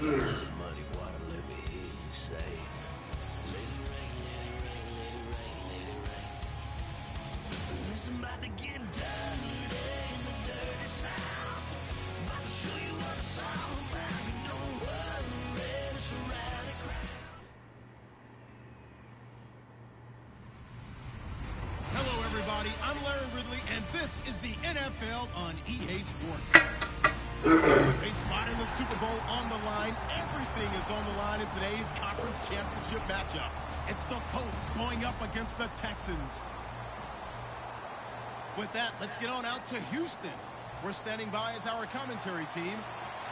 I'm Larry Ridley, and this is the NFL on EA Sports. A spot in the Super Bowl on the line. Everything is on the line in today's conference championship matchup. It's the Colts going up against the Texans. With that, let's get on out to Houston. We're standing by as our commentary team,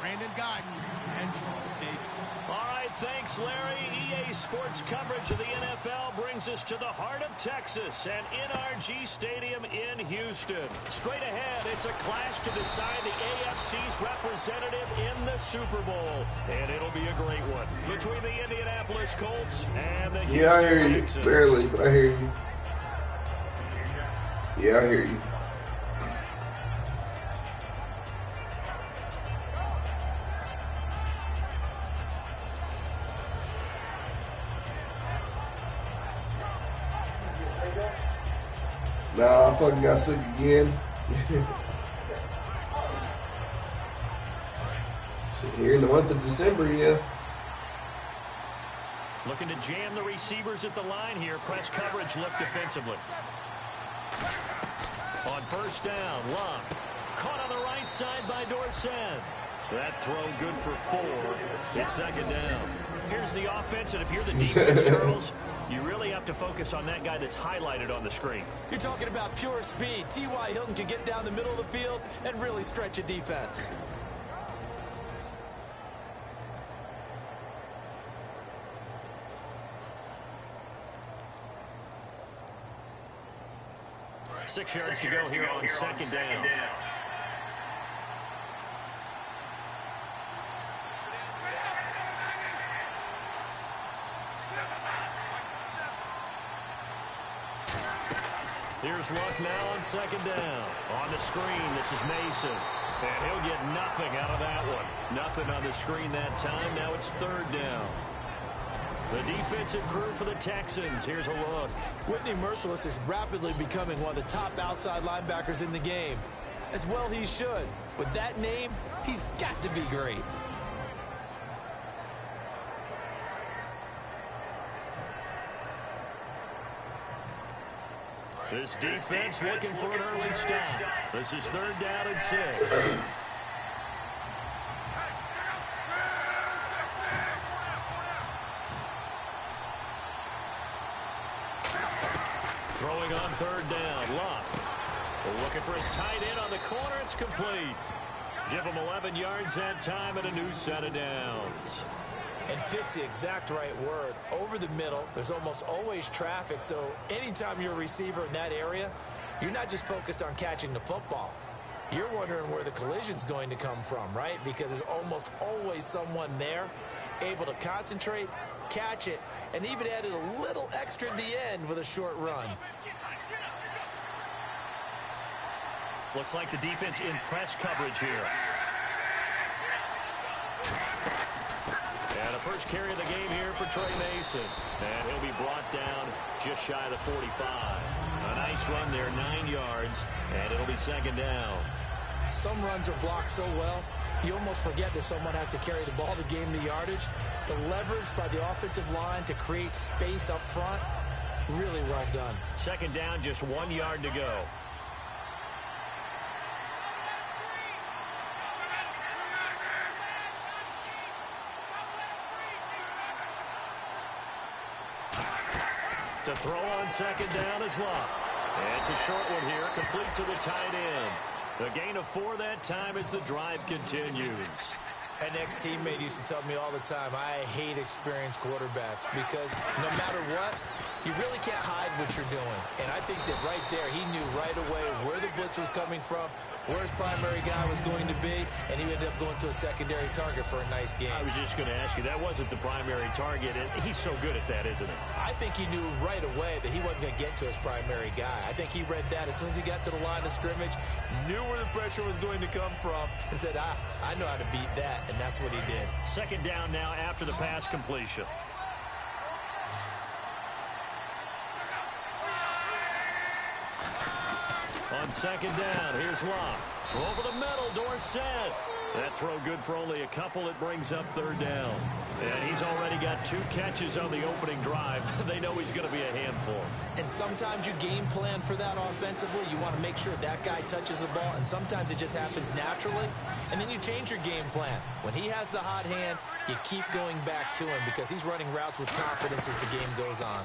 Brandon Guyton and Charles Davis. All right, thanks, Larry. EA Sports coverage of the NFL brings us to the heart of Texas and NRG Stadium in Houston. Straight ahead, it's a clash to decide the AFC's representative in the Super Bowl. And it'll be a great one between the Indianapolis Colts and the Houston I hear you. Texans. Barely, but I hear you. Yeah, I hear you. Nah, I fucking got sick again. Shit, here in the month of December, yeah. Looking to jam the receivers at the line here. Press coverage look defensively. On first down, Love. Caught on the right side by Dorsett. That throw good for 4. It's second down. Here's the offense, and if you're the defense, Charles, you really have to focus on that guy that's highlighted on the screen. You're talking about pure speed. T.Y. Hilton can get down the middle of the field and really stretch a defense. Six yards to go here on second down. Here's Luck now on second down. On the screen, this is Mason. And he'll get nothing out of that one. Nothing on the screen that time. Now it's third down. The defensive crew for the Texans. Here's a look. Whitney Merciless is rapidly becoming one of the top outside linebackers in the game. As well he should. With that name, he's got to be great. This defense looking for an early stop. This is third down and 6. Throwing on third down, Luck. Looking for his tight end on the corner. It's complete. Give him 11 yards that time and a new set of downs. And fit's the exact right word. Over the middle, there's almost always traffic, so anytime you're a receiver in that area, you're not just focused on catching the football. You're wondering where the collision's going to come from, right? Because there's almost always someone there able to concentrate, catch it, and even added a little extra at the end with a short run. Looks like the defense in press coverage here. And a first carry of the game here for Trey Mason. And he'll be brought down just shy of the 45. A nice run there, 9 yards, and it'll be second down. Some runs are blocked so well, you almost forget that someone has to carry the ball to gain the yardage. The leverage by the offensive line to create space up front, really well done. Second down, just 1 yard to go. To throw on second down is Luck. It's a short one here, complete to the tight end. The gain of 4 that time as the drive continues. An ex-teammate used to tell me all the time, I hate experienced quarterbacks because no matter what, You really can't hide what you're doing. And I think that right there, he knew right away where the blitz was coming from, where his primary guy was going to be, and he ended up going to a secondary target for a nice game. I was just going to ask you, that wasn't the primary target. He's so good at that, isn't he? I think he knew right away that he wasn't going to get to his primary guy. I think he read that as soon as he got to the line of scrimmage, knew where the pressure was going to come from, and said, I know how to beat that, and that's what he did. Second down now after the pass completion. On second down, here's Locke. Over the middle, Dorsett. That throw good for only a couple. It brings up third down. And he's already got 2 catches on the opening drive. They know he's going to be a handful. And sometimes you game plan for that offensively. You want to make sure that guy touches the ball, and sometimes it just happens naturally. And then you change your game plan. When he has the hot hand, you keep going back to him because he's running routes with confidence as the game goes on.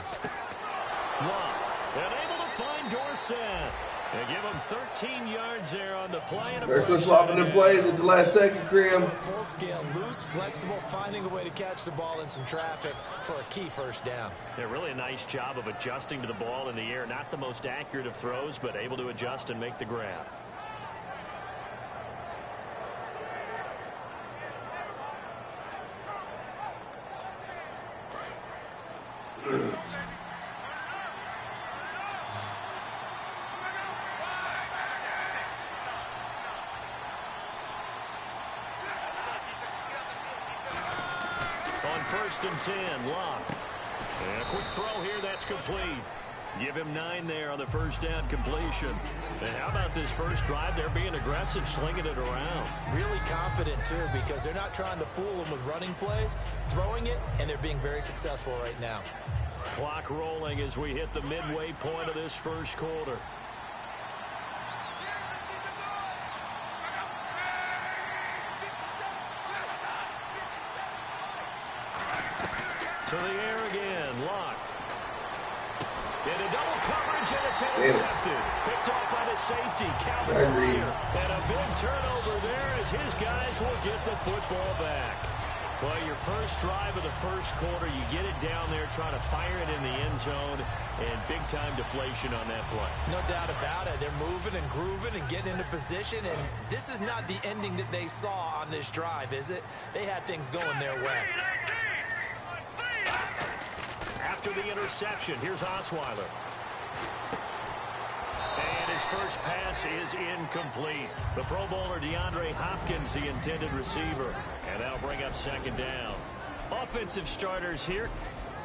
Locke, and able to find Dorsett. They give him 13 yards there on the play. They're swapping the plays at the last second, Crippen. Full scale, loose, flexible, finding a way to catch the ball in some traffic for a key first down. Yeah, really a nice job of adjusting to the ball in the air. Not the most accurate of throws, but able to adjust and make the grab. First and 10, Locke. And a quick throw here, that's complete. Give him 9 there on the first down completion. And how about this first drive? They're being aggressive, slinging it around. Really confident, too, because they're not trying to fool them with running plays, throwing it, and they're being very successful right now. Clock rolling as we hit the midway point of this first quarter. To the air again, Locke. Into double coverage, and it's intercepted. Picked off by the safety, Calvin Greer. And a big turnover there as his guys will get the football back. Well, your first drive of the first quarter, you get it down there, trying to fire it in the end zone, and big-time deflation on that play. No doubt about it. They're moving and grooving and getting into position, and this is not the ending that they saw on this drive, is it? They had things going their way. After the interception, here's Osweiler. And his first pass is incomplete. The Pro Bowler DeAndre Hopkins, the intended receiver. And that'll bring up second down. Offensive starters here.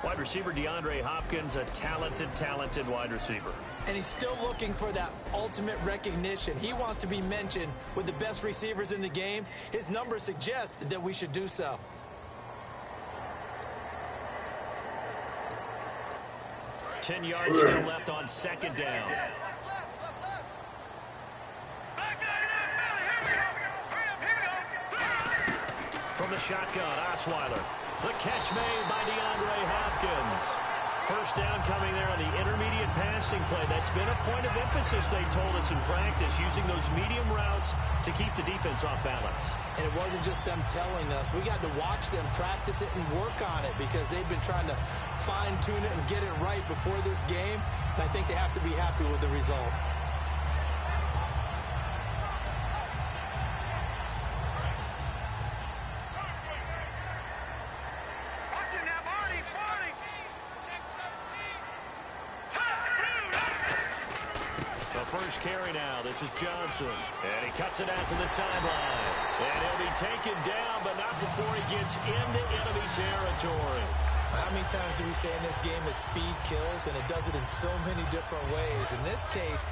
Wide receiver DeAndre Hopkins, a talented wide receiver. And he's still looking for that ultimate recognition. He wants to be mentioned with the best receivers in the game. His numbers suggest that we should do so. 10 yards still left on second down. From the shotgun, Osweiler. The catch made by DeAndre Hopkins. First down coming there on the intermediate passing play. That's been a point of emphasis, they told us in practice, using those medium routes to keep the defense off balance. And it wasn't just them telling us. We got to watch them practice it and work on it because they've been trying to fine-tune it and get it right before this game. And I think they have to be happy with the result. First carry now. This is Johnson. And he cuts it out to the sideline. And he'll be taken down, but not before he gets into enemy territory. How many times do we say in this game that speed kills, and it does it in so many different ways? In this case,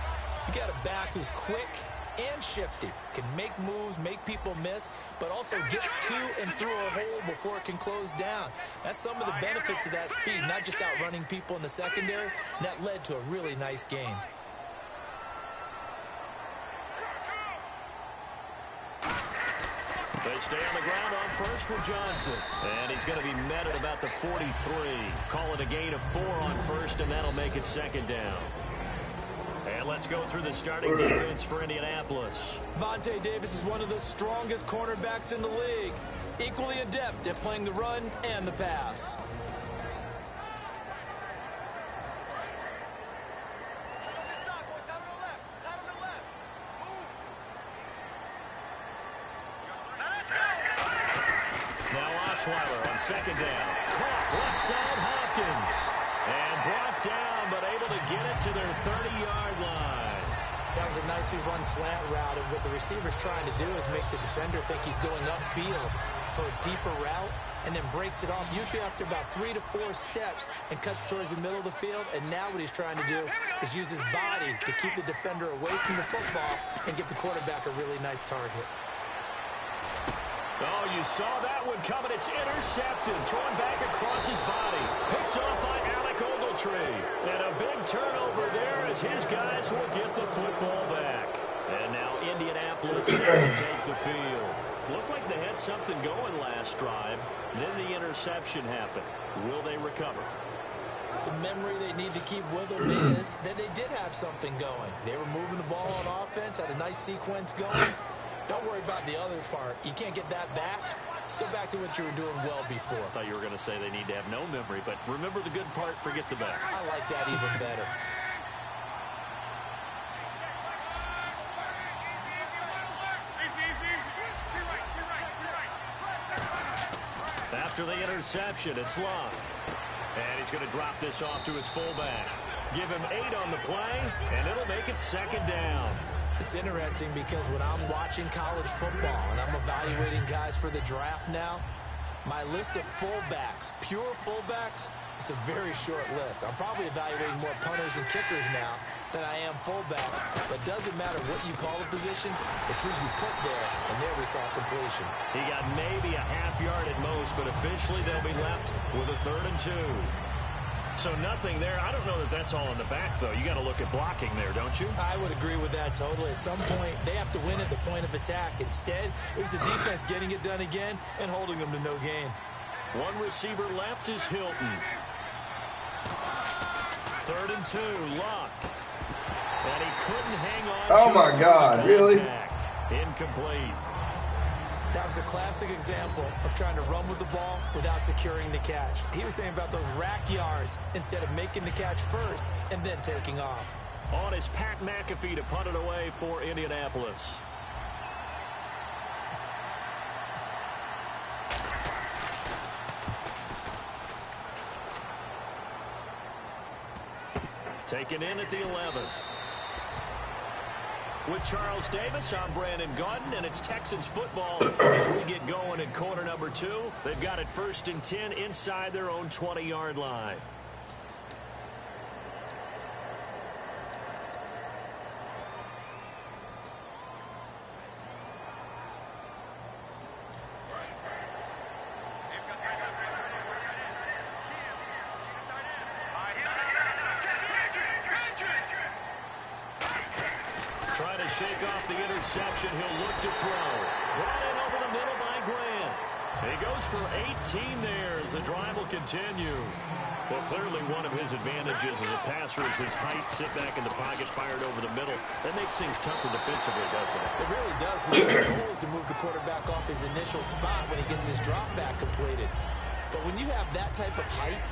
you got a back who's quick and shifty, can make moves, make people miss, but also gets to and through a hole before it can close down. That's some of the benefits of that speed, not just outrunning people in the secondary. And that led to a really nice game. They stay on the ground on first for Johnson. And he's going to be met at about the 43. Call it a gain of 4 on first, and that'll make it second down. And let's go through the starting defense for Indianapolis. Vontae Davis is one of the strongest cornerbacks in the league. Equally adept at playing the run and the pass. Osweiler on second down. Caught left side Hopkins. And brought down, but able to get it to their 30-yard line. That was a nicely run slant route, and what the receiver's trying to do is make the defender think he's going upfield for a deeper route, and then breaks it off, usually after about 3 to 4 steps, and cuts towards the middle of the field. And now what he's trying to do is use his body to keep the defender away from the football and give the quarterback a really nice target. Oh, you saw that one coming. It's intercepted. Thrown back across his body. Picked off by Alec Ogletree. And a big turnover there as his guys will get the football back. And now Indianapolis set to take the field. Looked like they had something going last drive. Then the interception happened. Will they recover? The memory they need to keep with them is that they did have something going. They were moving the ball on offense, had a nice sequence going. Don't worry about the other part. You can't get that back. Let's go back to what you were doing well before. I thought you were going to say they need to have no memory, but remember the good part, forget the bad. I like that even better. After the interception, it's Locke. And he's going to drop this off to his fullback. Give him 8 on the play, and it'll make it second down. It's interesting because when I'm watching college football and I'm evaluating guys for the draft now, my list of fullbacks, pure fullbacks, it's a very short list. I'm probably evaluating more punters and kickers now than I am fullbacks. But it doesn't matter what you call a position, it's who you put there, and there we saw completion. He got maybe a half yard at most, but officially they'll be left with a 3rd and 2. So nothing there. I don't know that that's all in the back, though. You got to look at blocking there, don't you? I would agree with that totally. At some point, they have to win at the point of attack. Instead, it was the defense getting it done again and holding them to no gain. One receiver left is Hilton. 3rd and 2, Locke. And he couldn't hang on. Oh, my God, really? Incomplete. That was a classic example of trying to run with the ball without securing the catch. He was thinking about those rack yards instead of making the catch first and then taking off. On is Pat McAfee to punt it away for Indianapolis. Taken in at the 11. With Charles Davis, I'm Brandon Gaudin, and it's Texans football as we get going in quarter number 2. They've got it 1st and 10 inside their own 20-yard line. Trying to shake off the interception. He'll look to throw. Brought in over the middle by Grant. He goes for 18 there as the drive will continue. Well, clearly one of his advantages as a passer is his height. Sit back in the pocket, fired over the middle. That makes things tougher defensively, doesn't it? It really does. The goal is to move the quarterback off his initial spot when he gets his drop back completed. But when you have that type of height,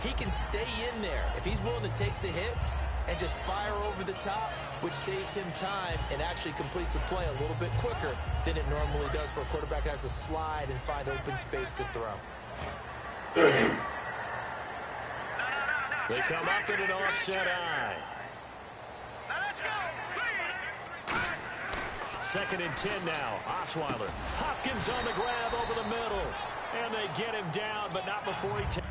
he can stay in there. If he's willing to take the hits and just fire over the top, which saves him time and actually completes a play a little bit quicker than it normally does for a quarterback who has to slide and find open space to throw. They come up in an offset eye. Second and 10 now. Osweiler. Hopkins on the grab over the middle. And they get him down, but not before he takes.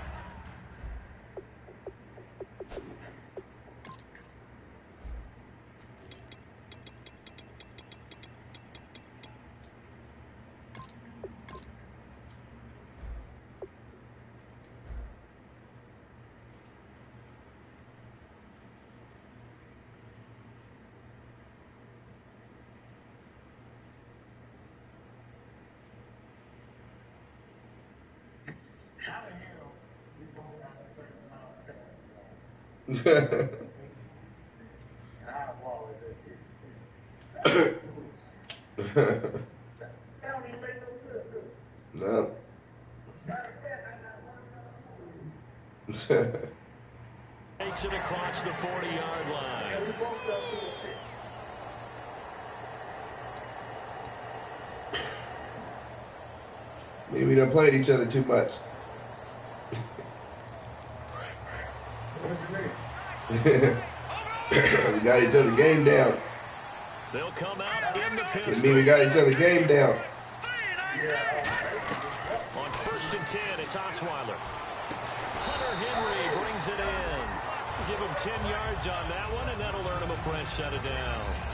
No. Takes it across the 40-yard line. Maybe we done played each other too much. We got each other game down. They'll come out in the pistol. So we got each other game down. On 1st and 10, it's Osweiler. Hunter Henry brings it in. Give him 10 yards on that one, and that'll earn him a fresh set of downs.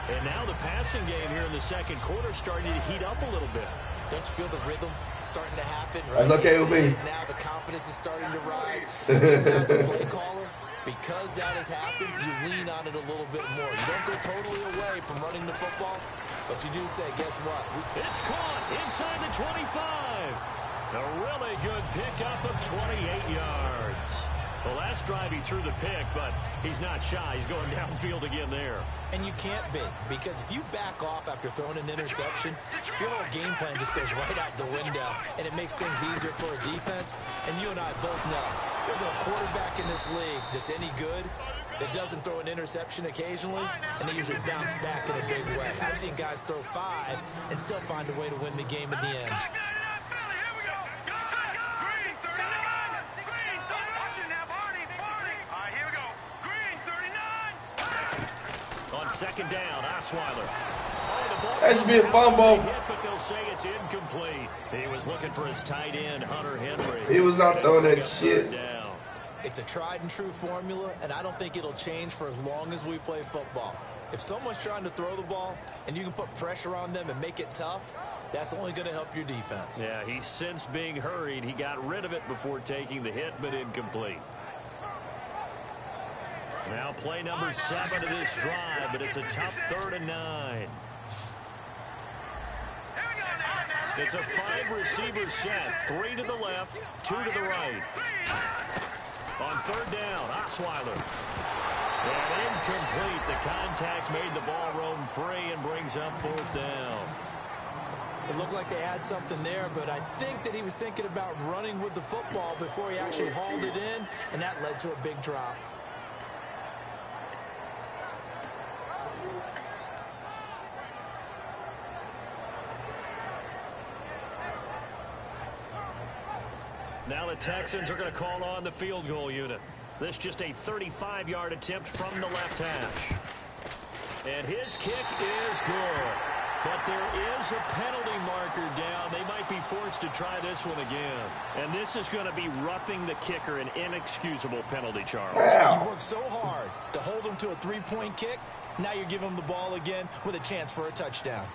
And now the passing game here in the second quarter starting to heat up a little bit. Don't you feel the rhythm starting to happen? Right? That's okay with me. Now the confidence is starting to rise. As a play caller, because that has happened, you lean on it a little bit more. You don't go totally away from running the football, but you do say, guess what? It's caught inside the 25. A really good pickup of 28 yards. The last drive he threw the pick, but he's not shy. He's going downfield again there. And you can't be, because if you back off after throwing an interception, your whole game plan just goes right out the window, and it makes things easier for a defense. And you and I both know there's a quarterback in this league that's any good that doesn't throw an interception occasionally, and they usually bounce back in a big way. I've seen guys throw 5 and still find a way to win the game in the end. Second down, Osweiler. That should be a fumble. But they'll say it's incomplete. He was looking for his tight end, Hunter Henry. He was not throwing that shit. It's a tried and true formula, and I don't think it'll change for as long as we play football. If someone's trying to throw the ball and you can put pressure on them and make it tough, that's only going to help your defense. Yeah, he's since being hurried. He got rid of it before taking the hit, but incomplete. Now play number 7 of this drive, but it's a tough 3rd and 9. It's a 5-receiver set. 3 to the left, 2 to the right. On 3rd down, Osweiler. And incomplete. The contact made the ball roam free and brings up 4th down. It looked like they had something there, but I think that he was thinking about running with the football before he actually hauled it in, and that led to a big drop. Now the Texans are going to call on the field goal unit. This just a 35-yard attempt from the left hash. And his kick is good. But there is a penalty marker down. They might be forced to try this one again. And this is going to be roughing the kicker, an inexcusable penalty, Charles. You've worked so hard to hold him to a 3-point kick. Now you're giving him the ball again with a chance for a touchdown.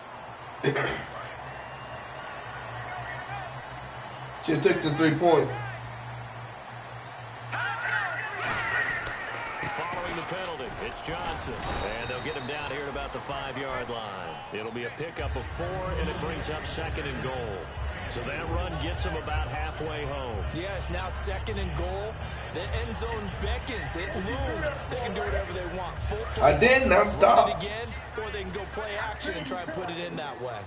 She took the 3 points. Following the penalty, it's Johnson. And they'll get him down here at about the 5-yard line. It'll be a pickup of 4, and it brings up 2nd and goal. So that run gets him about halfway home. Yes, now 2nd and goal. The end zone beckons. It looms. They can do whatever they want. Full play. I did not stop. Run it again, or they can go play action and try and put it in that way.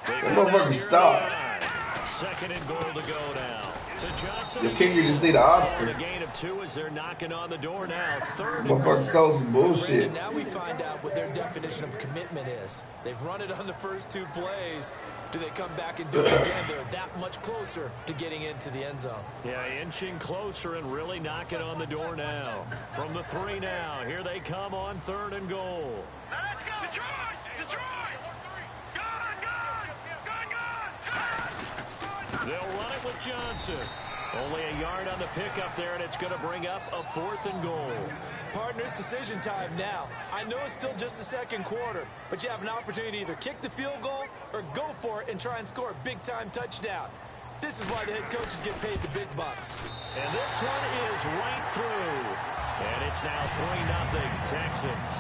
That motherfucker stopped. 2nd and goal to go now. To Johnson. The kicker just need an Oscar. The gain of 2 as they're knocking on the door now. 3rd and Motherfucker stole some bullshit. Now we find out what their definition of commitment is. They've run it on the first 2 plays. Do they come back and do it again? They're that much closer to getting into the end zone. Yeah, inching closer and really knocking on the door now. From the 3 now. Here they come on 3rd and goal. Let's go. Detroit! Detroit! They'll run it with Johnson. Only a yard on the pickup there, and it's going to bring up a 4th and goal. Partners, decision time now. I know it's still just the second quarter, but you have an opportunity to either kick the field goal or go for it and try and score a big-time touchdown. This is why the head coaches get paid the big bucks. And this one is right through. And it's now 3-0 Texans.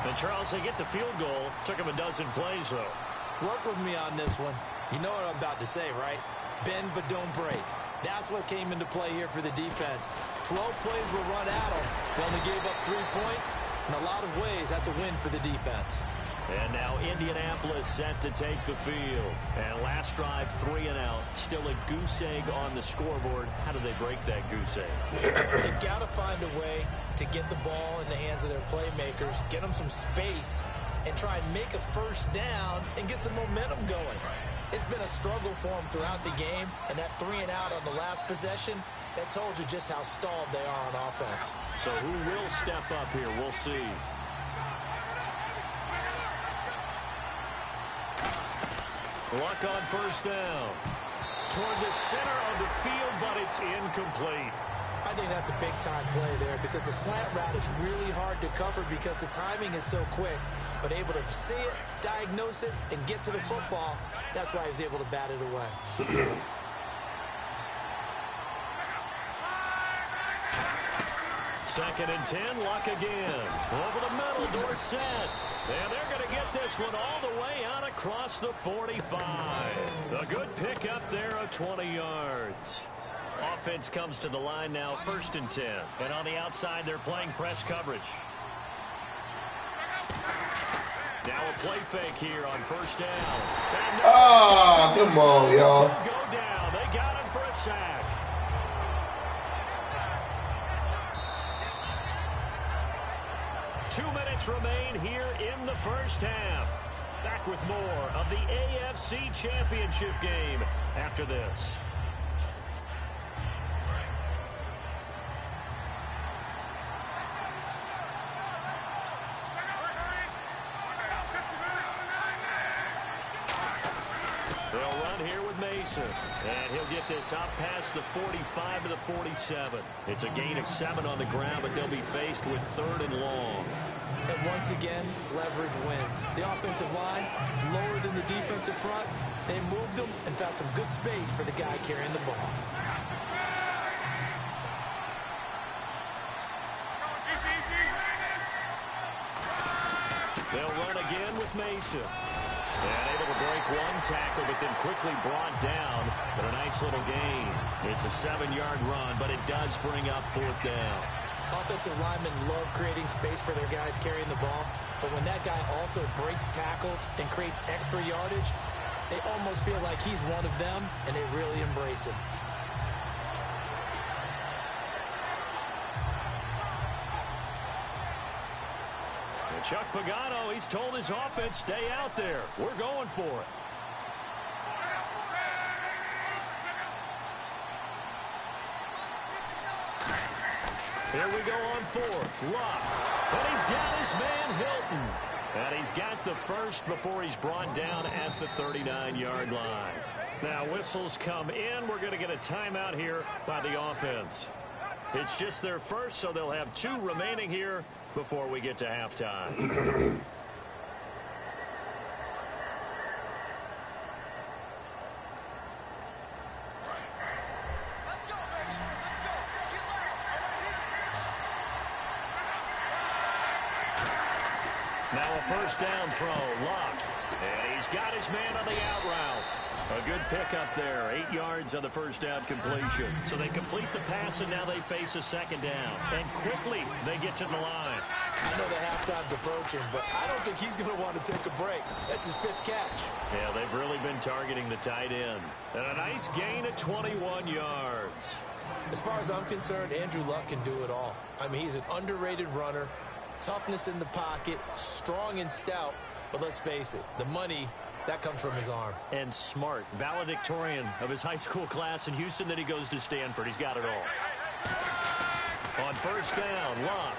And Charles, they get the field goal. Took them a dozen plays, though. Work with me on this one. You know what I'm about to say, right? Bend but don't break. That's what came into play here for the defense. 12 plays were run at them. They only gave up 3 points. In a lot of ways, that's a win for the defense. And now Indianapolis set to take the field. And last drive, 3 and out. Still a goose egg on the scoreboard. How do they break that goose egg? They've got to find a way to get the ball in the hands of their playmakers, get them some space, and try and make a first down and get some momentum going. It's been a struggle for them throughout the game, and that 3-and-out on the last possession, that told you just how stalled they are on offense. So who will step up here? We'll see. Luck on first down. Toward the center of the field, but it's incomplete. I think that's a big-time play there because the slant route is really hard to cover because the timing is so quick. But able to see it, diagnose it, and get to the football, that's why he was able to bat it away. Second and 10, Luck again. Over the middle, Dorsett. And they're going to get this one all the way out across the 45. A good pickup there of 20 yards. Offense comes to the line now, first and 10. And on the outside, they're playing press coverage. Now a play fake here on first down. Ah, come on, y'all. Go down. They got him for a sack. Two minutes remain here in the first half. Back with more of the AFC Championship game after this. They'll run here with Mason. And he'll get this out past the 45 to the 47. It's a gain of 7 on the ground, but they'll be faced with third and long. And once again, leverage wins. The offensive line, lower than the defensive front. They moved them and found some good space for the guy carrying the ball. They'll run again with Mason. And able to break one tackle, but then quickly brought down. But a nice little gain. It's a 7-yard run, but it does bring up fourth down. Offensive linemen love creating space for their guys carrying the ball. But when that guy also breaks tackles and creates extra yardage, they almost feel like he's one of them, and they really embrace him. Chuck Pagano, he's told his offense, stay out there. We're going for it. Here we go on fourth. Luck. And he's got his man Hilton. And he's got the first before he's brought down at the 39-yard line. Now whistles come in. We're going to get a timeout here by the offense. It's just their first, so they'll have 2 remaining here before we get to halftime. Now a first down throw, Luck. And he's got his man on the out route. A good pickup there, 8 yards on the first down completion. So they complete the pass, and now they face a second down. And quickly, they get to the line. I know the halftime's approaching, but I don't think he's going to want to take a break. That's his 5th catch. Yeah, they've really been targeting the tight end. And a nice gain of 21 yards. As far as I'm concerned, Andrew Luck can do it all. I mean, he's an underrated runner, toughness in the pocket, strong and stout. But let's face it, the money, that comes from his arm. And smart, valedictorian of his high school class in Houston. Then he goes to Stanford. He's got it all. On first down, Luck.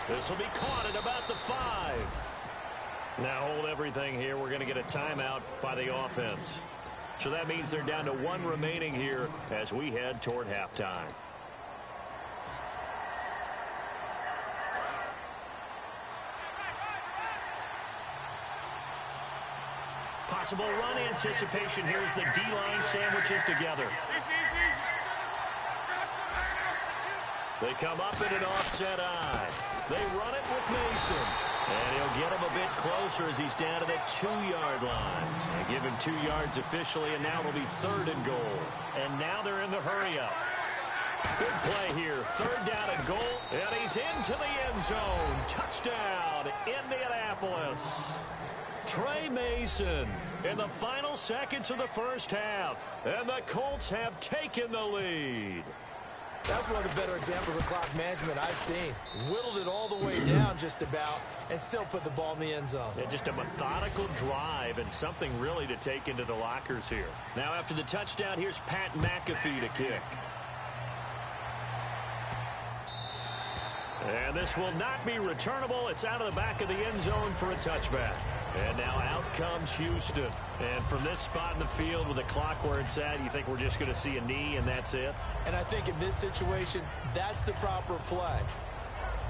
This will be caught at about the 5. Now hold everything here. We're going to get a timeout by the offense. So that means they're down to 1 remaining here as we head toward halftime. Possible run anticipation here as the D-line sandwiches together. They come up in an offset eye. They run it with Mason. And he'll get him a bit closer as he's down to the 2-yard line. They give him 2 yards officially, and now it'll be 3rd and goal. And now they're in the hurry-up. Good play here. 3rd down and goal. And he's into the end zone. Touchdown, Indianapolis. Trey Mason in the final seconds of the first half. And the Colts have taken the lead. That's one of the better examples of clock management I've seen. Whittled it all the way down just about and still put the ball in the end zone. Yeah, just a methodical drive and something really to take into the lockers here. Now after the touchdown, here's Pat McAfee to kick. And this will not be returnable. It's out of the back of the end zone for a touchback. And now out comes Houston. And from this spot in the field with the clock where it's at, you think we're just going to see a knee and that's it? And I think in this situation, that's the proper play.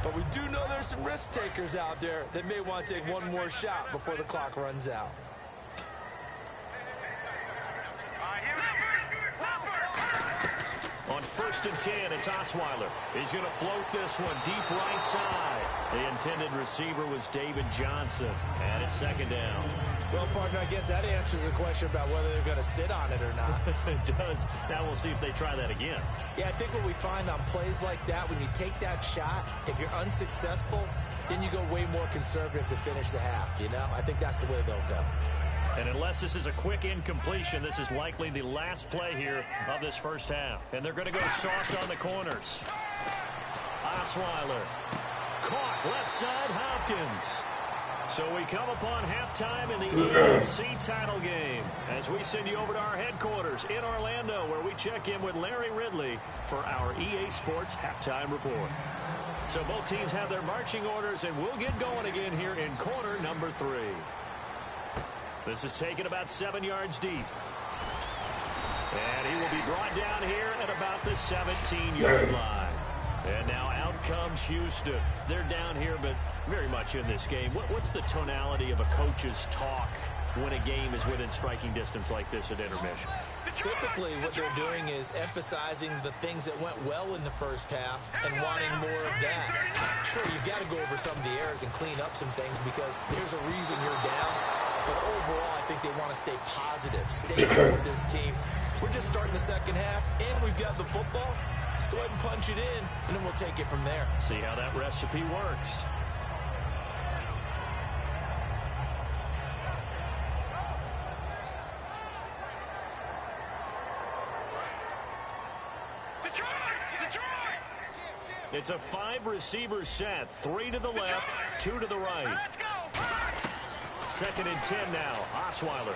But we do know there's some risk takers out there that may want to take one more shot before the clock runs out. On 1st and 10, it's Osweiler. He's going to float this one deep right side. The intended receiver was David Johnson. And it's 2nd down. Well, partner, I guess that answers the question about whether they're going to sit on it or not. It does. Now we'll see if they try that again. Yeah, I think what we find on plays like that, when you take that shot, if you're unsuccessful, then you go way more conservative to finish the half, you know? I think that's the way they'll go. And unless this is a quick incompletion, this is likely the last play here of this first half. And they're going to go soft on the corners. Osweiler. Caught left side, Hopkins. So we come upon halftime in the AFC title game as we send you over to our headquarters in Orlando, where we check in with Larry Ridley for our EA Sports halftime report. So both teams have their marching orders, and we'll get going again here in quarter number 3. This is taken about 7 yards deep. And he will be brought down here at about the 17-yard line. And now out comes Houston. They're down here, but very much in this game. What's the tonality of a coach's talk when a game is within striking distance like this at intermission? Typically, what they're doing is emphasizing the things that went well in the first half and wanting more of that. Sure, you've got to go over some of the errors and clean up some things because there's a reason you're down. But overall, I think they want to stay positive, stay with this team. We're just starting the second half, and we've got the football. Let's go ahead and punch it in, and then we'll take it from there. See how that recipe works. It's a 5-receiver set. 3 to the left, 2 to the right. 2nd and 10 now. Osweiler.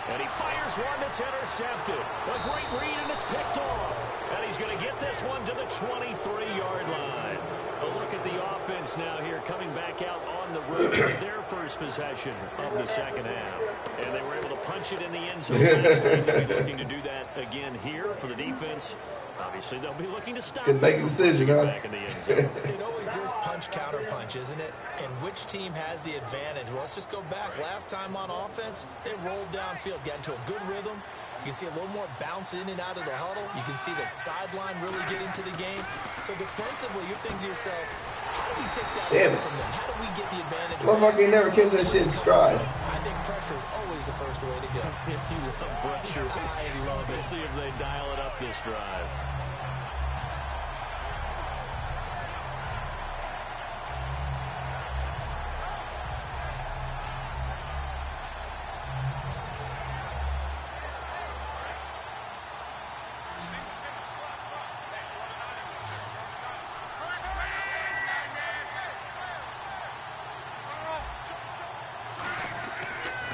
And he fires one that's intercepted. A great read, and it's picked off. And he's going to get this one to the 23-yard line. A look at the offense now here, coming back out on the road for their first possession of the second half. And they were able to punch it in the end zone last time. They'll be looking to do that again here for the defense. Obviously, they'll be looking to stop. Can make a decision, huh? Back in the end zone. It always is punch, counter punch, isn't it? And which team has the advantage? Well, let's just go back. Last time on offense, they rolled downfield, got into a good rhythm. You can see a little more bounce in and out of the huddle. You can see the sideline really get into the game. So defensively, you're thinking to yourself, how do we take that away from them? How do we get the advantage? Motherfucker never catch that shit in stride. I think pressure is always the first way to go. You love pressure. I love it. Let's see if they dial it up this drive.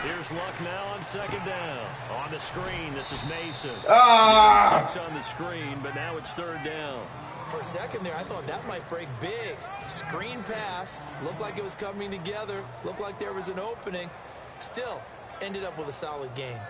Here's Luck now on 2nd down. On the screen, this is Mason. 6 on the screen, but now it's 3rd down. For a second there, I thought that might break big. Screen pass. Looked like it was coming together. Looked like there was an opening. Still, ended up with a solid game.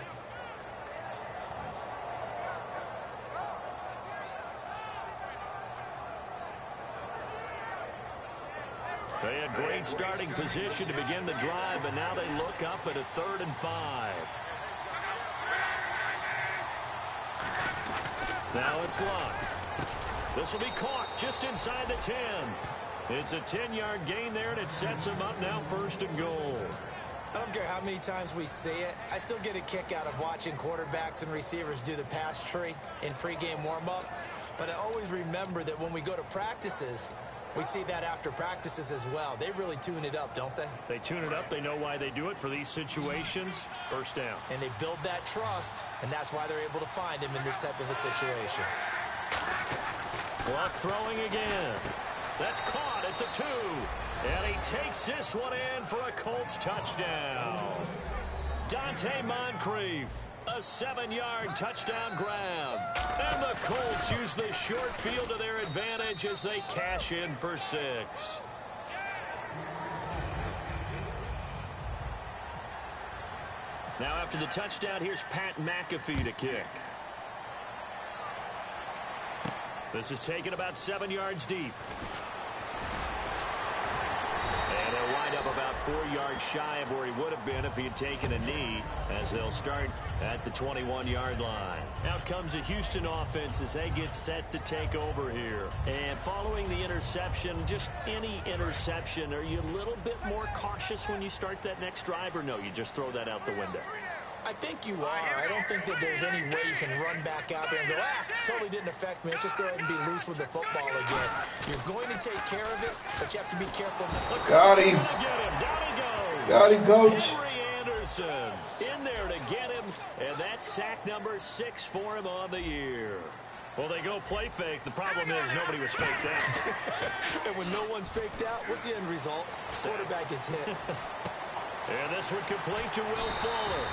They had great starting position to begin the drive, but now they look up at a 3rd and 5. Now it's Luck. This will be caught just inside the 10. It's a 10-yard gain there, and it sets them up now 1st and goal. I don't care how many times we see it. I still get a kick out of watching quarterbacks and receivers do the pass tree in pregame warm-up. But I always remember that when we go to practices, we see that after practices as well. They really tune it up, don't they? They tune it up. They know why they do it for these situations. 1st down. And they build that trust, and that's why they're able to find him in this type of a situation. Clock throwing again. That's caught at the 2. And he takes this one in for a Colts touchdown. Dante Moncrief, a 7-yard touchdown grab. And the Colts use the short field to their advantage as they cash in for 6. Now after the touchdown, here's Pat McAfee to kick. This is taken about 7 yards deep. And he'll wind up about 4 yards shy of where he would have been if he had taken a knee, as they'll start at the 21-yard line. Out comes the Houston offense as they get set to take over here. And following the interception, just any interception, are you a little bit more cautious when you start that next drive, or no, you just throw that out the window? I think you are. I don't think that there's any way you can run back out there and go, totally didn't affect me. Let's just go ahead and be loose with the football again. You're going to take care of it, but you have to be careful. Got him. Got him, coach. Henry Anderson in there to get him, and that's sack number 6 for him on the year. Well, they go play fake. The problem is nobody was faked out. And when no one's faked out, what's the end result? Quarterback gets hit. And this one complete to Will Fuller.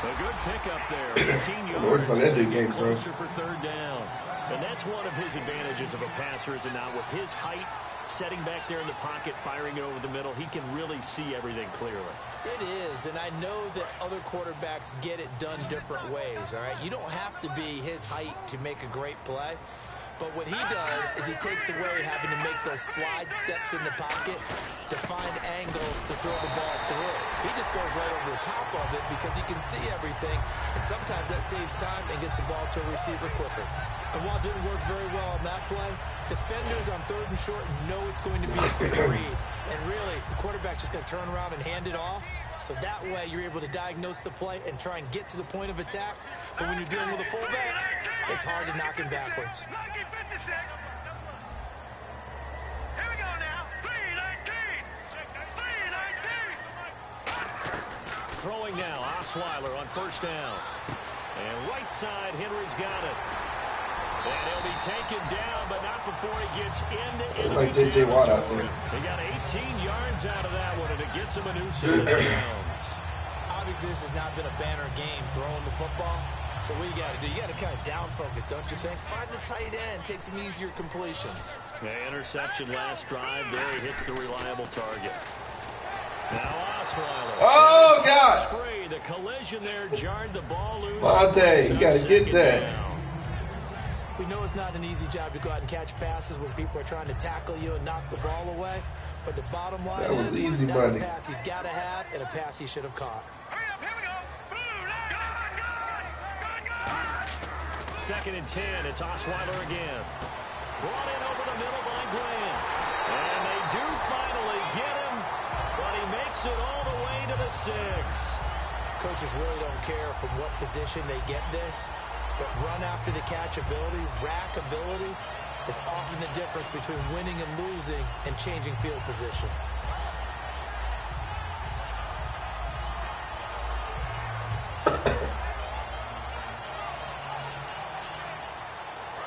A good pickup there. 18 yards. Closer for 3rd down. And that's one of his advantages of a passer, is it not? With his height, setting back there in the pocket, firing it over the middle, he can really see everything clearly. It is, and I know that other quarterbacks get it done different ways, all right? You don't have to be his height to make a great play. But what he does is he takes away having to make those slide steps in the pocket to find angles to throw the ball through. He just throws right over the top of it because he can see everything, and sometimes that saves time and gets the ball to a receiver quicker. And while it didn't work very well on that play, defenders on 3rd and short know it's going to be a quick read. And really, the quarterback's just going to turn around and hand it off. So that way, you're able to diagnose the play and try and get to the point of attack. But when you're dealing with a fullback, it's hard to knock him backwards. Here we go now. 3-19. Throwing now, Osweiler on 1st down. And right side, Henry's got it. And he'll be taken down, but not before he gets into enemy like J.J. Watt out there. He got 18 yards out of that one, and it gets him a new set of downs. Obviously, this has not been a banner game throwing the football. So what you got to do, you got to kind of down focus, don't you think? Find the tight end, take some easier completions. Interception last drive. There he hits the reliable target. Now Osweiler. Oh, God. Free. The collision there jarred the ball loose. Monte, you got to get that. We know it's not an easy job to go out and catch passes when people are trying to tackle you and knock the ball away. But the bottom line that was is easy that's money. A pass he's got to have and a pass he should have caught. Hurry up, here we go. Go. 2nd and 10. It's Osweiler again. Brought in over the middle by Glenn. And they do finally get him, but he makes it all the way to the 6. Coaches really don't care from what position they get this, but run after the catch ability, rack ability, is often the difference between winning and losing and changing field position.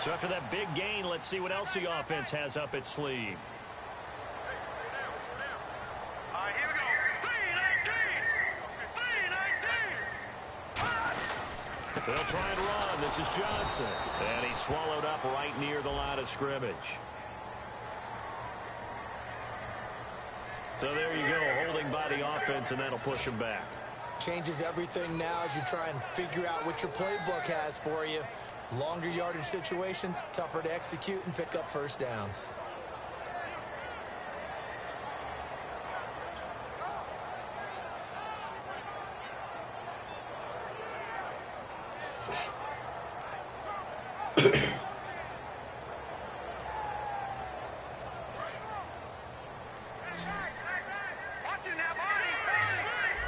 So after that big gain, let's see what else the offense has up its sleeve. All right, here we go. 3-19. They'll try and run. This is Johnson. And he's swallowed up right near the line of scrimmage. So there you go, holding by the offense, and that'll push him back. Changes everything now as you try and figure out what your playbook has for you. Longer yardage situations, tougher to execute and pick up 1st downs.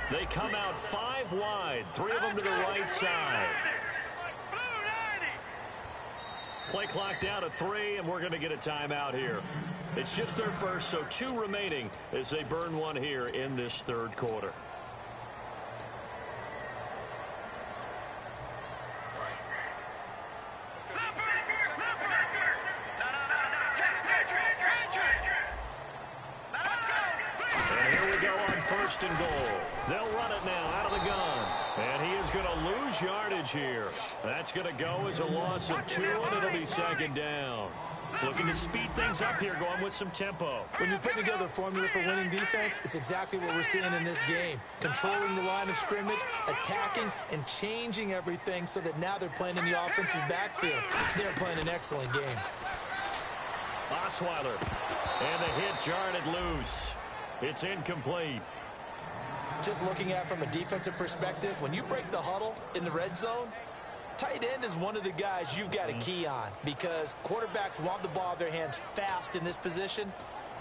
They come out 5 wide, 3 of them to the right side. Play clock down to 3, and we're going to get a timeout here. It's just their first, so 2 remaining as they burn one here in this 3rd quarter. first and goal. They'll run it now out of the gun. And he is going to lose yardage here. That's going to go as a loss of 2, and it'll be second down. Looking to speed things up here, going with some tempo. When you put together a formula for winning defense, it's exactly what we're seeing in this game. Controlling the line of scrimmage, attacking, and changing everything so that now they're playing in the offense's backfield. They're playing an excellent game. Osweiler. And the hit jarred it loose. It's incomplete. Just looking at it from a defensive perspective, when you break the huddle in the red zone, tight end is one of the guys you've got to key on because quarterbacks want the ball in their hands fast in this position,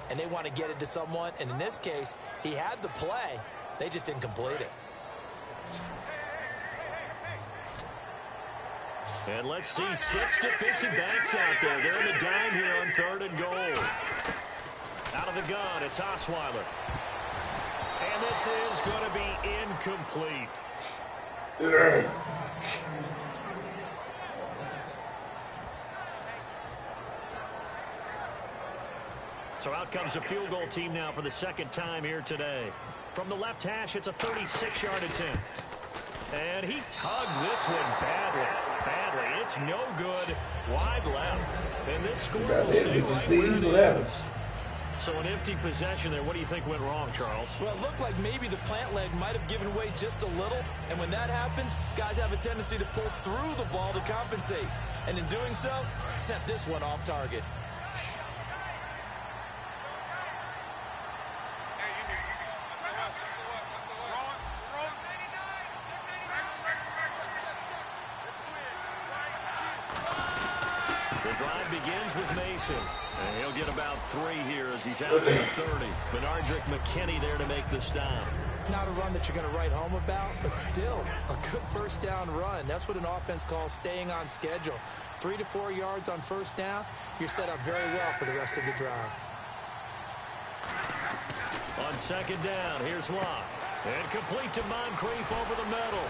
and they want to get it to someone. And in this case, he had the play. They just didn't complete it. And let's see 6 defensive backs out there. They're in the dime here on 3rd and goal. Out of the gun, it's Osweiler. And this is going to be incomplete. So out comes a field goal team now for the second time here today. From the left hash, it's a 36-yard attempt. And he tugged this one badly. It's no good. Wide left. And this score will stay right where it is. So an empty possession there. What do you think went wrong, Charles? Well, it looked like maybe the plant leg might have given way just a little. And when that happens, guys have a tendency to pull through the ball to compensate. And in doing so, sent this one off target. The drive begins with Mason. And he'll get about 3 here as he's out to the 30. Benardrick McKinney there to make the stop. Not a run that you're going to write home about, but still a good first down run. That's what an offense calls staying on schedule. 3 to 4 yards on first down, you're set up very well for the rest of the drive. On second down, here's Locke. And complete to Moncrief over the middle.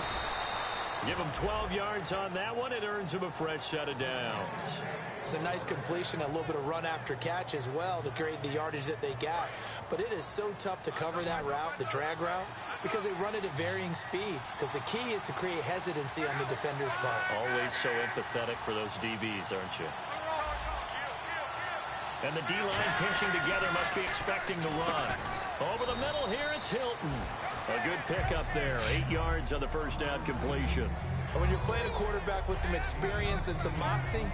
Give him 12 yards on that one. It earns him a fresh set of downs. It's a nice completion, a little bit of run after catch as well to create the yardage that they got. But it is so tough to cover that route, the drag route, because they run it at varying speeds. Because the key is to create hesitancy on the defender's part. Always so empathetic for those DBs, aren't you? And the D-line pinching together must be expecting the run. Over the middle here, it's Hilton. A good pickup there. 8 yards on the first down completion. When you're playing a quarterback with some experience and some moxie,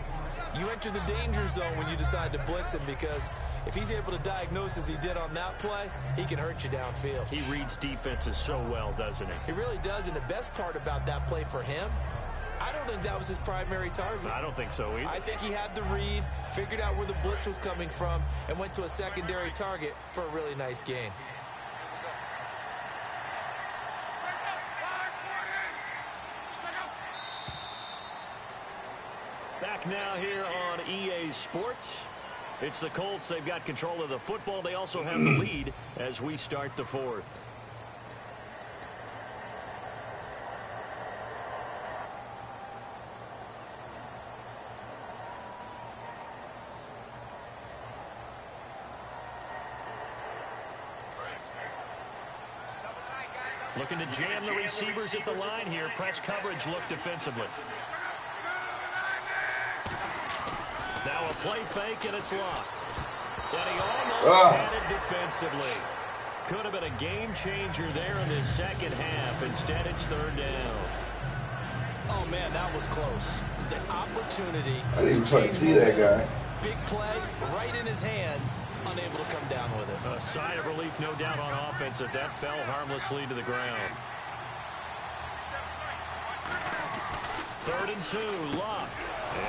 you enter the danger zone when you decide to blitz him, because if he's able to diagnose as he did on that play, he can hurt you downfield. He reads defenses so well, doesn't he? He really does, and the best part about that play for him, I don't think that was his primary target. I don't think so either. I think he had the read, figured out where the blitz was coming from, and went to a secondary target for a really nice gain. Back now here on EA Sports. It's the Colts. They've got control of the football. They also have the lead as we start the fourth. Looking to jam the receivers at the line here. Press coverage look defensively. Now a play fake, and it's Locke. And he almost had it defensively. Could have been a game changer there in this second half. Instead, it's third down. Oh, man, that was close. The opportunity. I didn't even try to see that guy. Big play, right in his hands, unable to come down with it. A sigh of relief, no doubt, on offense that fell harmlessly to the ground. 3rd and 2, Locke.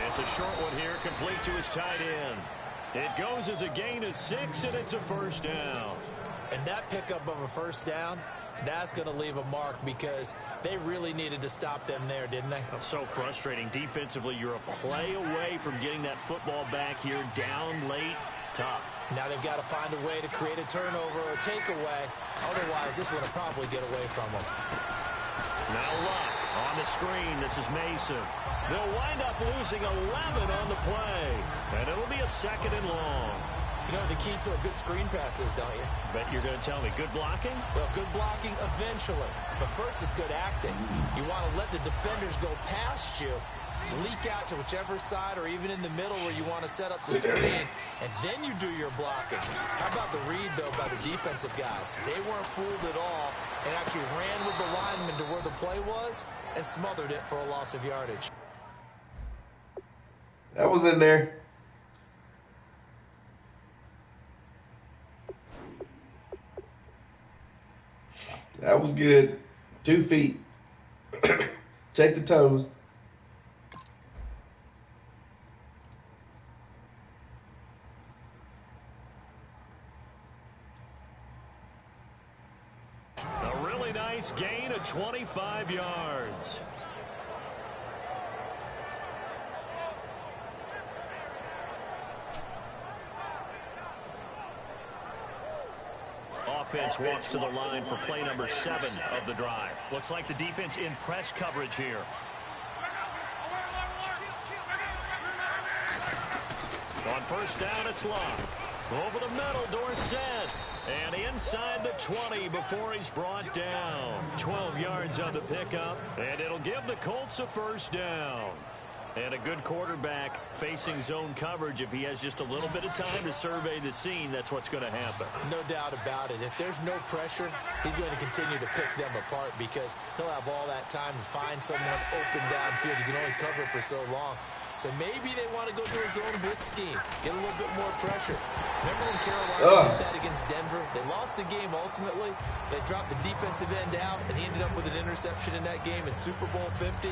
It's a short one here, complete to his tight end. It goes as a gain of 6, and it's a first down. And that pickup of a first down, that's going to leave a mark, because they really needed to stop them there, didn't they? So frustrating. Defensively, you're a play away from getting that football back here, down late, tough. Now they've got to find a way to create a turnover or takeaway. Otherwise, this one will probably get away from them. Now Locke on the screen. This is Mason. They'll wind up losing 11 on the play. And it'll be a 2nd and long. You know the key to a good screen pass is, don't you? Bet you're going to tell me. Good blocking? Well, good blocking eventually. But first is good acting. You want to let the defenders go past you, leak out to whichever side or even in the middle where you want to set up the screen, and then you do your blocking. How about the read, though, by the defensive guys? They weren't fooled at all and actually ran with the lineman to where the play was and smothered it for a loss of yardage. That was in there. That was good. 2 feet. Check the toes. A really nice gain of 25 yards. Offense walks to the line for play number 7 of the drive. Looks like the defense in press coverage here. On first down, it's Locke. Over the middle, Dorsett. And inside the 20 before he's brought down. 12 yards on the pickup. And it'll give the Colts a first down. And a good quarterback facing zone coverage. If he has just a little bit of time to survey the scene, that's what's going to happen. No doubt about it. If there's no pressure, he's going to continue to pick them apart because he'll have all that time to find someone open downfield. You can only cover for so long. So maybe they want to go to a zone blitz scheme, get a little bit more pressure. Remember when Carolina did that against Denver? They lost the game ultimately. They dropped the defensive end out, and he ended up with an interception in that game in Super Bowl 50.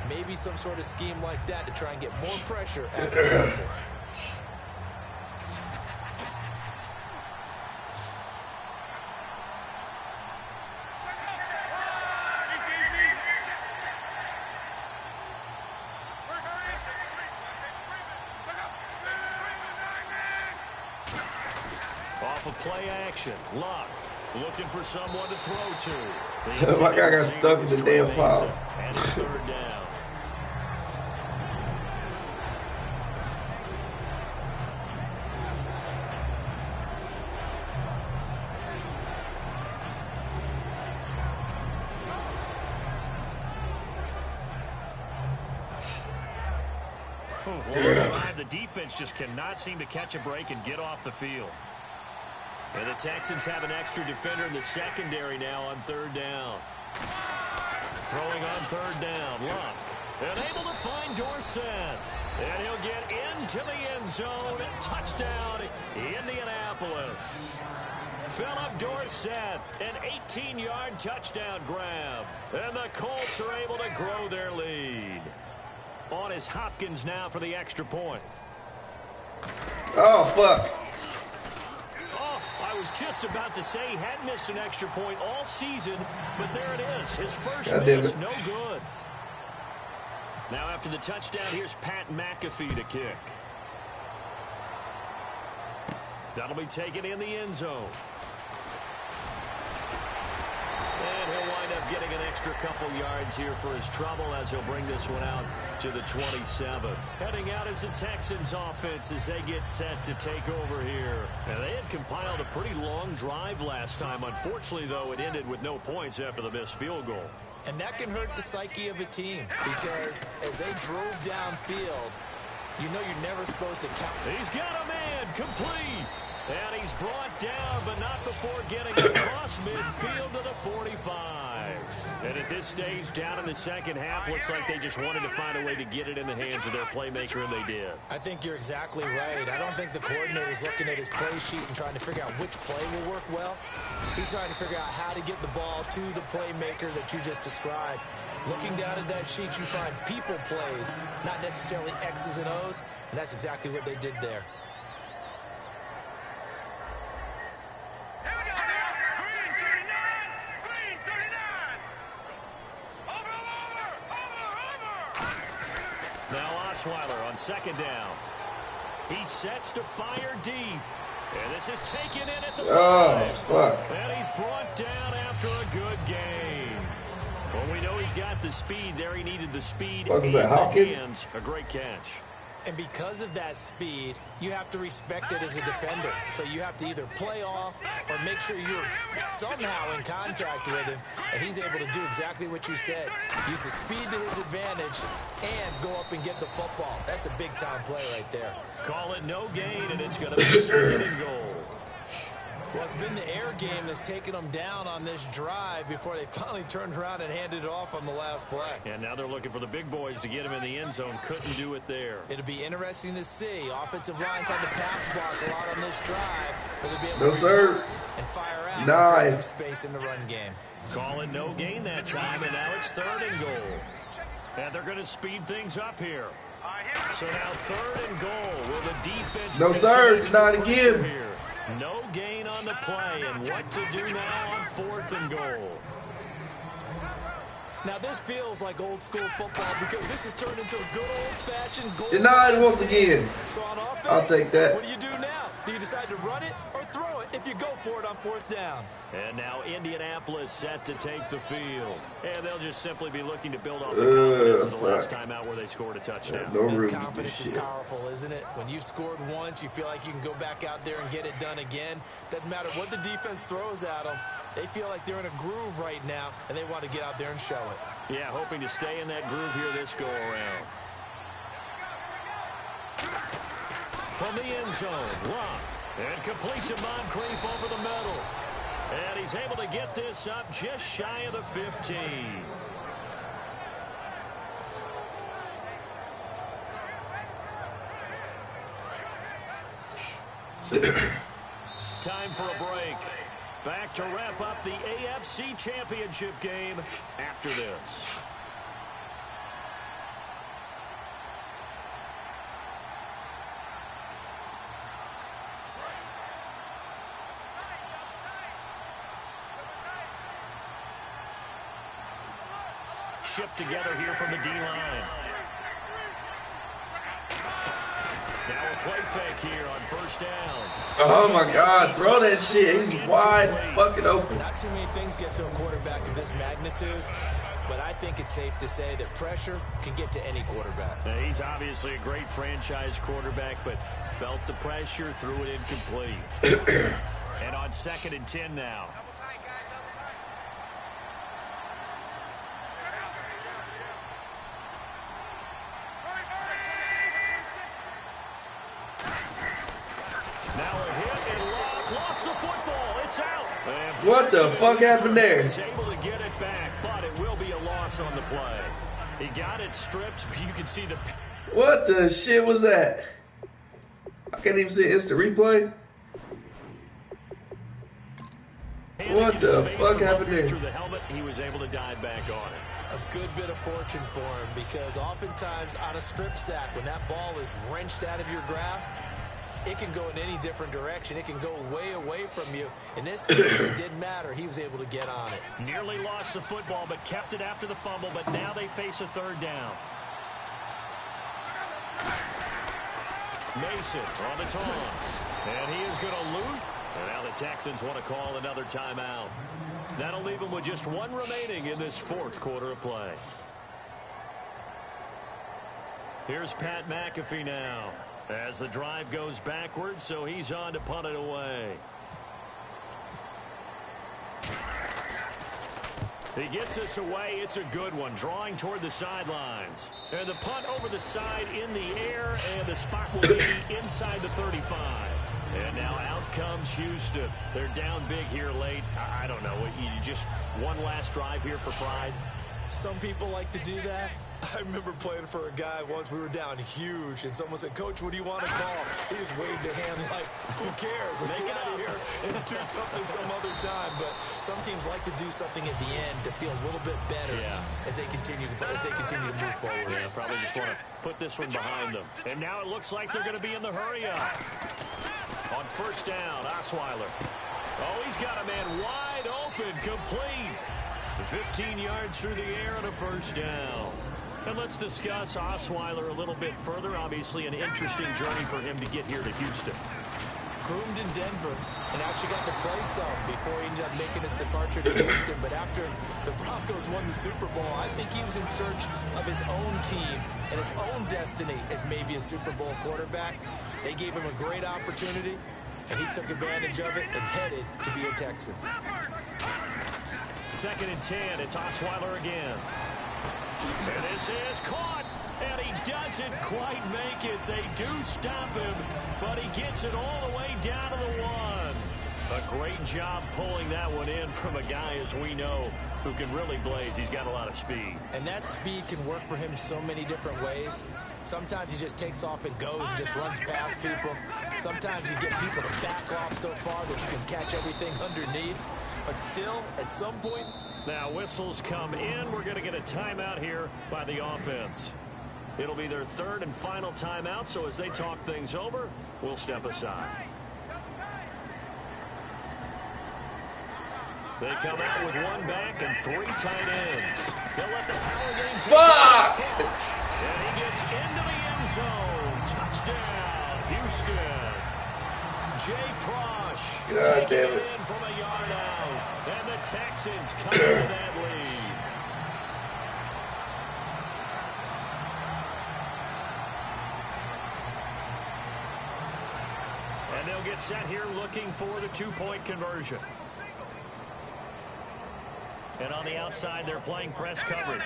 Maybe some sort of scheme like that to try and get more pressure at the passer. Off of play action, Locke looking for someone to throw to. My guy got stuck in the damn pile. And it's third down. The defense just cannot seem to catch a break and get off the field. And the Texans have an extra defender in the secondary now on third down. Throwing on third down, Locke. And able to find Dorsett. And he'll get into the end zone. Touchdown, Indianapolis. Philip Dorsett, an 18-yard touchdown grab. And the Colts are able to grow their lead. On is Hopkins now for the extra point. Oh, fuck. Oh, I was just about to say he hadn't missed an extra point all season, but there it is. His first miss, no good. Now after the touchdown, here's Pat McAfee to kick. That'll be taken in the end zone. And he'll wind up getting an extra couple yards here for his trouble as he'll bring this one out to the 27. Heading out is the Texans offense as they get set to take over here. Now, they had compiled a pretty long drive last time. Unfortunately, though, it ended with no points after the missed field goal. And that can hurt the psyche of a team because as they drove downfield, you know you're never supposed to count. He's got a man complete. And he's brought down, but not before getting across midfield to the 45. And at this stage, down in the second half, looks like they just wanted to find a way to get it in the hands of their playmaker, and they did. I think you're exactly right. I don't think the coordinator's looking at his play sheet and trying to figure out which play will work well. He's trying to figure out how to get the ball to the playmaker that you just described. Looking down at that sheet, you find people plays, not necessarily X's and O's, and that's exactly what they did there. Osweiler on second down. He sets to fire deep. And this is taken in at the 5. Fuck. And he's brought down after a good game. Well, we know he's got the speed there. He needed the speed What was in that, the Hopkins? hands. A great catch. And because of that speed, you have to respect it as a defender. So you have to either play off or make sure you're somehow in contact with him, and he's able to do exactly what you said. Use the speed to his advantage and go up and get the football. That's a big-time play right there. Call it no gain, and it's going to be 2nd and goal. Well, it's been the air game that's taken them down on this drive before they finally turned around and handed it off on the last play. And now they're looking for the big boys to get him in the end zone. Couldn't do it there. It'll be interesting to see. Offensive lines had the pass block a lot on this drive. But they'll be able No, sir. And fire out Nine. some space in the run game. Call it no gain that time, and now it's 3rd and goal. And they're going to speed things up here. So now 3rd and goal. Will the defense... No, sir. Not again. Here? No gain on the play, and what to do now on 4th and goal. Now this feels like old school football because this has turned into a good old-fashioned goal. Denied once again. So on offense, I'll take that. What do you do now? Do you decide to run it or throw it if you go for it on 4th down? And now Indianapolis set to take the field. And they'll just simply be looking to build off the confidence of the last time out where they scored a touchdown. No room. Confidence is powerful, isn't it? When you've scored once, you feel like you can go back out there and get it done again. Doesn't matter what the defense throws at them. They feel like they're in a groove right now, and they want to get out there and show it. Yeah, hoping to stay in that groove here this go-around. From the end zone, Rock. And complete to Moncrief over the middle. And he's able to get this up just shy of the 15. Time for a break. Back to wrap up the AFC Championship game after this. Shift together here from the D-line. Now a play fake here on 1st down. Oh, my God. Throw that shit. He's wide fucking open. Not too many things get to a quarterback of this magnitude, but I think it's safe to say that pressure can get to any quarterback. Now, he's obviously a great franchise quarterback, but felt the pressure, threw it incomplete. And on 2nd and 10 now. Now a hit and lost the football. It's out. And What the fuck happened there? he's able to get it back, but it will be a loss on the play. He got it stripped. You can see the... What the shit was that? I can't even see instant replay. What the fuck happened there? Through the helmet, he was able to dive back on it. A good bit of fortune for him because oftentimes on a strip sack, when that ball is wrenched out of your grasp, it can go in any different direction. It can go way away from you. In this case, it didn't matter. He was able to get on it. Nearly lost the football, but kept it after the fumble, but now they face a 3rd down. Mason on the taunts. And he is going to loot. And now the Texans want to call another timeout. That'll leave them with just 1 remaining in this 4th quarter of play. Here's Pat McAfee now. As the drive goes backwards, so he's on to punt it away. He gets us away. It's a good one, drawing toward the sidelines. And the punt over the side in the air, and the spot will be inside the 35. And now out comes Houston. They're down big here late. I don't know. You just one last drive here for pride. Some people like to do that. I remember playing for a guy once. We were down huge, and someone said, "Coach, what do you want to call?" He just waved a hand like, "Who cares? Let's get out of here and do something some other time." But some teams like to do something at the end to feel a little bit better as they continue to move forward. Yeah, probably just want to put this one behind them. And now it looks like they're going to be in the hurry-up. On 1st down, Osweiler. Oh, he's got a man wide open, complete. 15 yards through the air and a 1st down. And let's discuss Osweiler a little bit further. Obviously, an interesting journey for him to get here to Houston. groomed in Denver and actually got to play some before he ended up making his departure to Houston. But after the Broncos won the Super Bowl, I think he was in search of his own team and his own destiny as maybe a Super Bowl quarterback. They gave him a great opportunity, and he took advantage of it and headed to be a Texan. 2nd and 10. It's Osweiler again. And this is caught. And he doesn't quite make it. They do stop him, but he gets it all the way down to the 1. A great job pulling that one in from a guy, as we know, who can really blaze. He's got a lot of speed. And that speed can work for him so many different ways. Sometimes he just takes off and goes, just runs past people. Sometimes you get people to back off so far that you can catch everything underneath. But still, at some point... Now, whistles come in. We're going to get a timeout here by the offense. It'll be their 3rd and final timeout, so as they talk things over, we'll step aside. They come out with 1 back and 3 tight ends. They'll let the power game take it. And he gets into the end zone. Touchdown, Houston. Jay Prosh taking it in from a yard out. And the Texans come to that lead. And they'll get set here looking for the 2-point conversion. And on the outside, they're playing press coverage.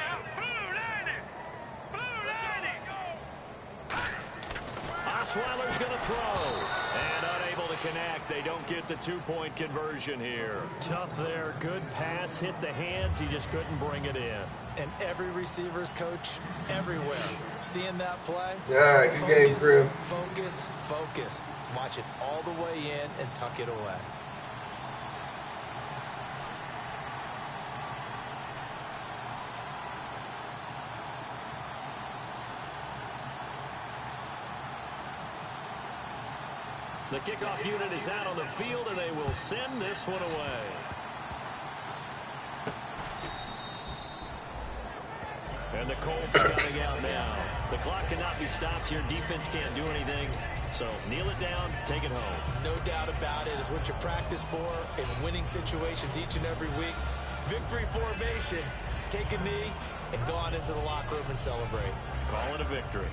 Osweiler's going to throw. And unable to connect. They don't get the 2-point conversion here. Tough there. Good pass. Hit the hands. He just couldn't bring it in. And every receiver's coach everywhere. Seeing that play. All right, good game, Crippen. Focus, focus. Watch it all the way in and tuck it away. The kickoff unit is out on the field, and they will send this one away. And the Colts coming out now. The clock cannot be stopped here. Defense can't do anything. So kneel it down, take it home. No doubt about it. It's what you practice for in winning situations each and every week. Victory formation. Take a knee and go on into the locker room and celebrate. Call it a victory.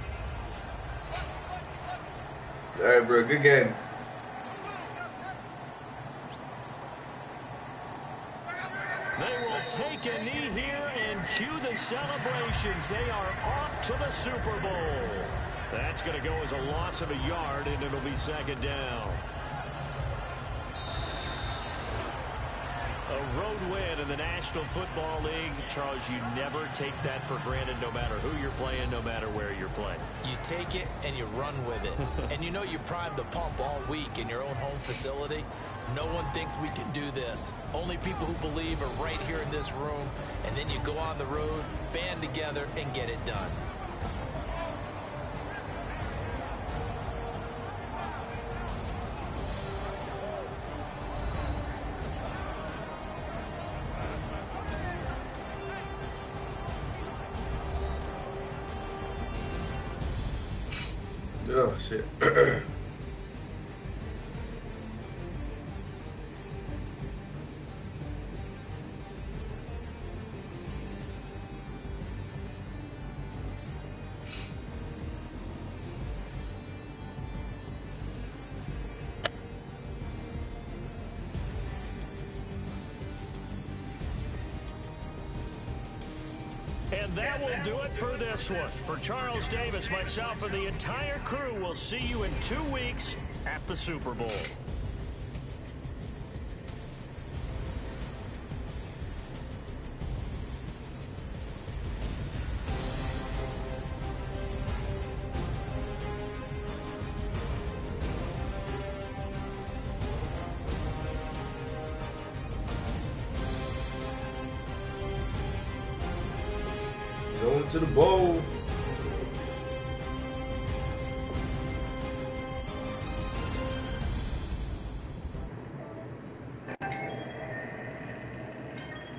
All right, bro. Good game. They will take a knee here and cue the celebrations. They are off to the Super Bowl. That's going to go as a loss of a yard, and it'll be 2nd down. A road win in the National Football League. Charles, you never take that for granted no matter who you're playing, no matter where you're playing. You take it and you run with it. And you know you primed the pump all week in your own home facility. No one thinks we can do this. Only people who believe are right here in this room. And then you go on the road, band together, and get it done. Oh, shit. And that will do it for this one. For Charles Davis, myself, and the entire crew, will see you in 2 weeks at the Super Bowl. Going to the bowl.